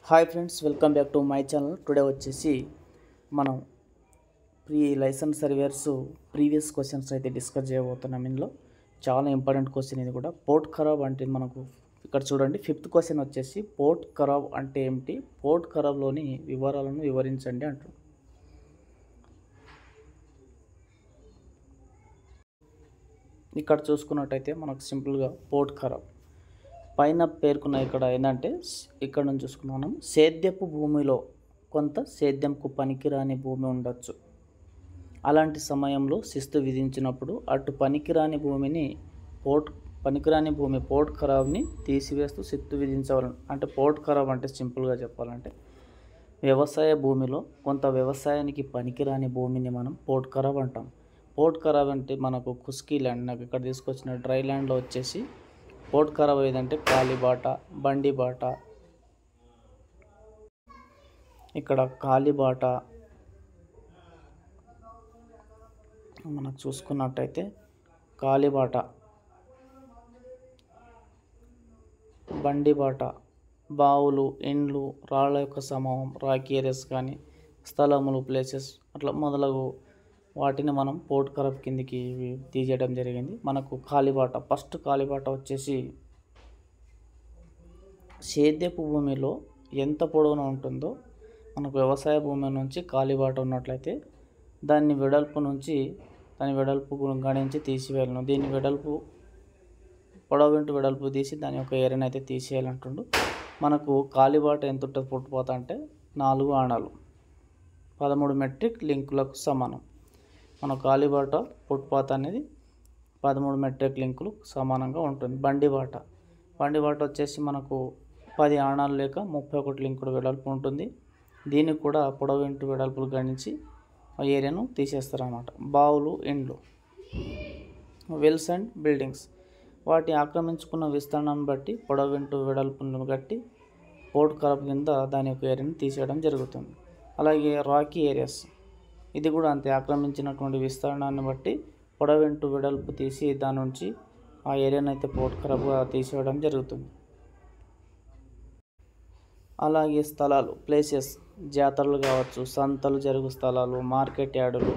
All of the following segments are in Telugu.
Hi friends, welcome back to my channel. Today వచ్చేసి మనం లైసెన్స్ సర్వేయర్స్ ప్రీవియస్ క్వశ్చన్స్ అయితే డిస్కస్ చేయబోతున్నాం. ఇందులో చాలా ఇంపార్టెంట్ క్వశ్చన్ ఇది కూడా. పోర్ట్ ఖరాబ్ అంటే మనకు ఇక్కడ చూడండి, 5th క్వశ్చన్ వచ్చేసి పోర్ట్ ఖరాబ్ అంటే ఏమిటి, పోర్ట్ ఖరాబ్లోని వివరాలను వివరించండి అంటుంది. ఇక్కడ చూసుకున్నట్టయితే మనకు సింపుల్గా పోర్ట్ ఖరాబ్ పైన పేర్కొన్న ఇక్కడ ఏంటంటే, ఇక్కడ నుంచి చూసుకున్నాం, సేద్యపు భూమిలో కొంత సేద్యంకు పనికిరాని భూమి ఉండొచ్చు. అలాంటి సమయంలో శిస్తు విధించినప్పుడు అటు పనికిరాని పోర్ట్ ఖరాబ్ని తీసివేస్తూ శిస్తు విధించవాలని. అంటే పోర్ట్ ఖరాబ్ అంటే సింపుల్గా చెప్పాలంటే, వ్యవసాయ భూమిలో కొంత వ్యవసాయానికి పనికిరాని భూమిని మనం పోర్ట్ ఖరాబ్ అంటాం. పోర్ట్ ఖరాబ్ అంటే మనకు ఖుష్కీ ల్యాండ్, నాకు ఇక్కడ తీసుకొచ్చిన డ్రై ల్యాండ్లో వచ్చేసి పోర్ట్ ఖరాబ్ ఏదంటే కాలిబాట, బండిబాట. ఇక్కడ కాలిబాట మనకు చూసుకున్నట్టయితే కాలిబాట, బండిబాట, బావులు, ఇండ్లు, రాళ్ల యొక్క సమూహం, రాక్ ఏరియాస్ కానీ స్థలములు, ప్లేసెస్ అట్లా మొదలగు వాటిని మనం పోర్ట్ ఖరాబ్ కిందికి తీసేయడం జరిగింది. మనకు కాలిబాట, ఫస్ట్ కాలిబాట వచ్చేసి సేద్యపు భూమిలో ఎంత పొడవున ఉంటుందో, మనకు వ్యవసాయ భూమి నుంచి కాలిబాట ఉన్నట్లయితే దాని వెడల్పు గణించి తీసివేయాలను. దీని పొడవు ఇంటూ వెడల్పు తీసి దాని యొక్క ఏరియాని అయితే తీసేయాలంటుండు. మనకు కాలిబాట ఎంత ఉంటుంది పుట్టుపోతా అంటే 4 ఆణాలు 13 మెట్రిక్ లింకులకు సమానం. మన కాలిబాట పుట్టుపాత అనేది 13 మెట్రిక్ లింకులు సమానంగా ఉంటుంది. బండిబాట వచ్చేసి మనకు 10 ఆణాలు లేక 31 లింకుడు వెడల్పు ఉంటుంది. దీనికి కూడా పొడవు ఇంటూ వెడల్పులు గణించి ఆ ఏరియాను తీసేస్తారన్నమాట. బావులు, ఇండ్లు, వెల్స్ అండ్ బిల్డింగ్స్, వాటి ఆక్రమించుకున్న విస్తీర్ణాన్ని బట్టి పొడవు ఇంటూ వెడల్పును బట్టి పోర్ట్ ఖరాబ్ కింద దాని యొక్క ఏరియాను తీసేయడం జరుగుతుంది. అలాగే రాకీ ఏరియాస్, ఇది కూడా అంతే, ఆక్రమించినటువంటి విస్తీర్ణాన్ని బట్టి పొడవు ఇంటూ వెడల్పు తీసి దాని నుంచి ఆ ఏరియాను అయితే పోర్ట్ ఖరాబ్గా తీసేయడం జరుగుతుంది. అలాగే స్థలాలు, ప్లేసెస్, జాతరలు కావచ్చు, సంతలు జరుగు స్థలాలు, మార్కెట్ యార్డులు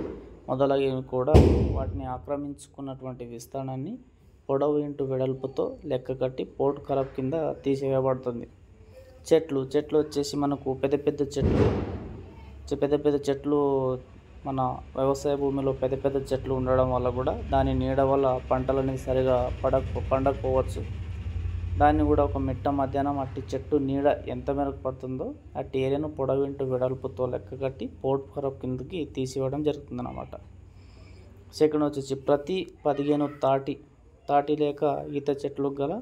మొదలైనవి కూడా వాటిని ఆక్రమించుకున్నటువంటి విస్తీర్ణాన్ని పొడవు ఇంటూ వెడల్పుతో లెక్క కట్టి పోర్ట్ ఖరాబ్ కింద తీసివేయబడుతుంది. చెట్లు వచ్చేసి మనకు పెద్ద పెద్ద చెట్లు మన వ్యవసాయ భూమిలో పెద్ద చెట్లు ఉండడం వల్ల కూడా దాని నీడ వల్ల పంటలు అనేది సరిగా పండకపోవచ్చు. దాన్ని కూడా ఒక మిట్ట మధ్యాహ్నం అట్టి చెట్టు నీడ ఎంత మేరకు పడుతుందో అట్టి ఏరియాను పొడవు ఇంటూ వెడల్పుతో లెక్క కట్టి పోర్ట్ ఖరాబ్ కిందకి తీసివ్వడం జరుగుతుంది అన్నమాట. సెకండ్ వచ్చేసి ప్రతి 15 తాటి లేక ఈత చెట్లు గల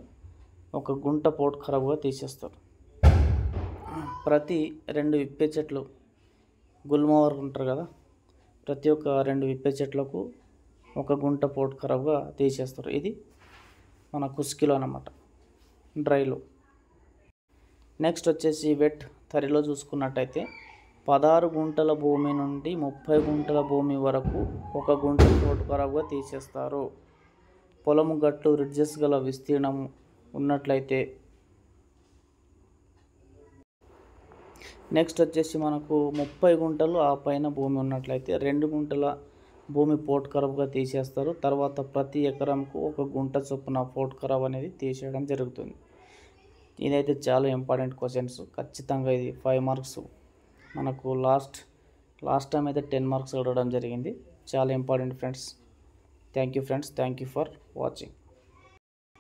ఒక గుంట పోర్ట్ ఖరాబ్గా తీసేస్తారు. ప్రతి 2 విప్పే చెట్లు, గుల్మోవర్ ఉంటారు కదా, ప్రతి ఒక్క 2 విప్పే చెట్లకు ఒక గుంట పోర్ట్ ఖరాబ్గా తీసేస్తారు. ఇది మన ఖుష్కీలో అన్నమాట, డ్రైలో. నెక్స్ట్ వచ్చేసి వెట్ తరిలో చూసుకున్నట్టయితే 16 గుంటల భూమి నుండి 30 గుంటల భూమి వరకు ఒక గుంట పోర్ట్ ఖరాబ్గా తీసేస్తారు. పొలము గట్లు, రిడ్జెస్ గల విస్తీర్ణం ఉన్నట్లయితే. నెక్స్ట్ వచ్చేసి మనకు 30 గుంటలు ఆ పైన భూమి ఉన్నట్లయితే 2 గుంటల భూమి పోర్ట్ ఖరాబ్గా తీసేస్తారు. తర్వాత ప్రతి ఎకరంకు 1 గుంట చొప్పున పోర్ట్ ఖరాబ్ అనేది తీసేయడం జరుగుతుంది. ఇదైతే చాలా ఇంపార్టెంట్ క్వశ్చన్స్. ఖచ్చితంగా ఇది 5 మార్క్స్. మనకు లాస్ట్ టైం అయితే 10 మార్క్స్ అడగడం జరిగింది. చాలా important friends. Thank you friends, thank you for watching.